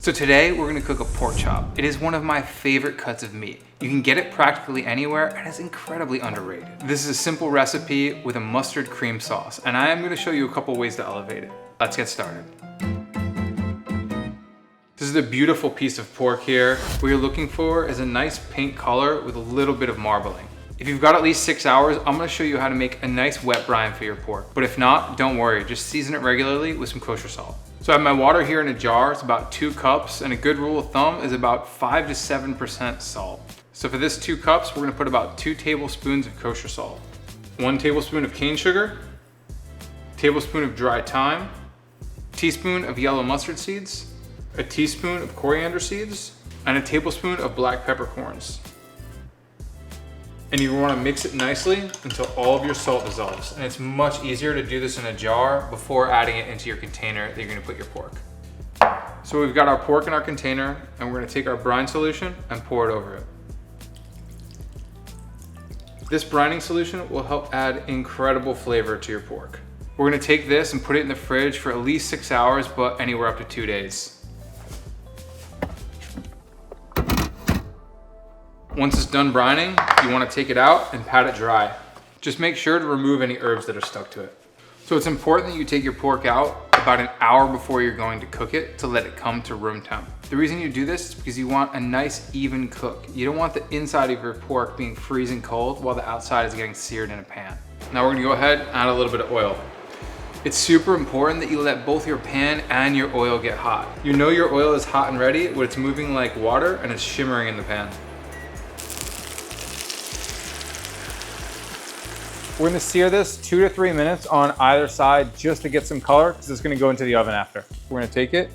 So today we're gonna cook a pork chop. It is one of my favorite cuts of meat. You can get it practically anywhere and it's incredibly underrated. This is a simple recipe with a mustard cream sauce, and I am gonna show you a couple ways to elevate it. Let's get started. This is a beautiful piece of pork here. What you're looking for is a nice pink color with a little bit of marbling. If you've got at least 6 hours, I'm gonna show you how to make a nice wet brine for your pork. But if not, don't worry, just season it regularly with some kosher salt. So I have my water here in a jar. It's about 2 cups, and a good rule of thumb is about 5 to 7% salt. So for this 2 cups, we're gonna put about 2 tablespoons of kosher salt, 1 tablespoon of cane sugar, tablespoon of dry thyme, teaspoon of yellow mustard seeds, a teaspoon of coriander seeds, and a tablespoon of black peppercorns. And you wanna mix it nicely until all of your salt dissolves. And it's much easier to do this in a jar before adding it into your container that you're gonna put your pork. So we've got our pork in our container, and we're gonna take our brine solution and pour it over it. This brining solution will help add incredible flavor to your pork. We're gonna take this and put it in the fridge for at least 6 hours, but anywhere up to 2 days. Once it's done brining, you want to take it out and pat it dry. Just make sure to remove any herbs that are stuck to it. So it's important that you take your pork out about an hour before you're going to cook it to let it come to room temp. The reason you do this is because you want a nice even cook. You don't want the inside of your pork being freezing cold while the outside is getting seared in a pan. Now we're gonna go ahead and add a little bit of oil. It's super important that you let both your pan and your oil get hot. You know your oil is hot and ready when it's moving like water and it's shimmering in the pan. We're gonna sear this 2 to 3 minutes on either side just to get some color, because it's gonna go into the oven after. We're gonna take it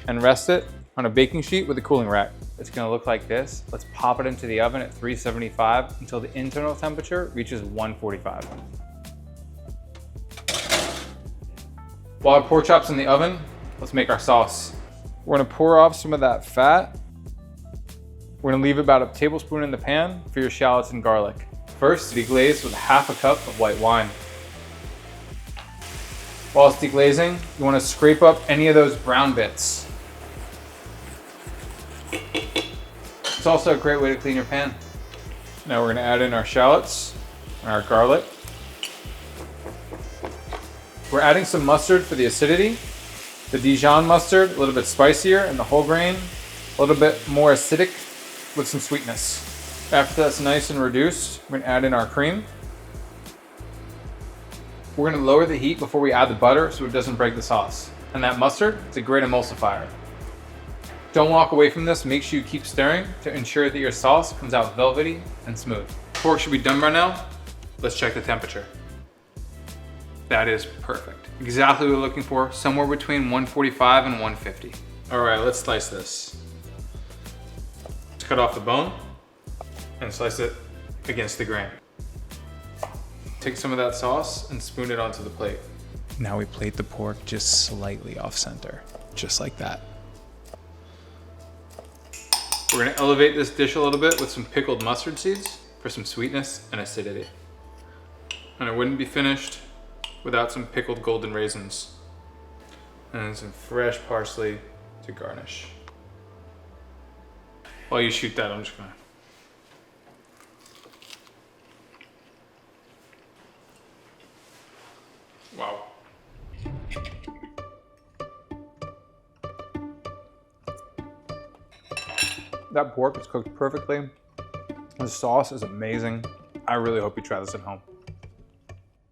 and rest it on a baking sheet with a cooling rack. It's gonna look like this. Let's pop it into the oven at 375 until the internal temperature reaches 145. While our pork chop's in the oven, let's make our sauce. We're gonna pour off some of that fat. We're gonna leave about a tablespoon in the pan for your shallots and garlic. First, deglaze with half a cup of white wine. While it's deglazing, you want to scrape up any of those brown bits. It's also a great way to clean your pan. Now we're going to add in our shallots and our garlic. We're adding some mustard for the acidity. The Dijon mustard, a little bit spicier, and the whole grain, a little bit more acidic with some sweetness. After that's nice and reduced, we're gonna add in our cream. We're gonna lower the heat before we add the butter so it doesn't break the sauce. And that mustard, it's a great emulsifier. Don't walk away from this, make sure you keep stirring to ensure that your sauce comes out velvety and smooth. Pork should be done by now. Let's check the temperature. That is perfect. Exactly what we're looking for, somewhere between 145 and 150. All right, let's slice this. Let's cut off the bone and slice it against the grain. Take some of that sauce and spoon it onto the plate. Now we plate the pork just slightly off center, just like that. We're gonna elevate this dish a little bit with some pickled mustard seeds for some sweetness and acidity. And it wouldn't be finished without some pickled golden raisins and some fresh parsley to garnish. While you shoot that, I'm just gonna wow. That pork is cooked perfectly. The sauce is amazing. I really hope you try this at home.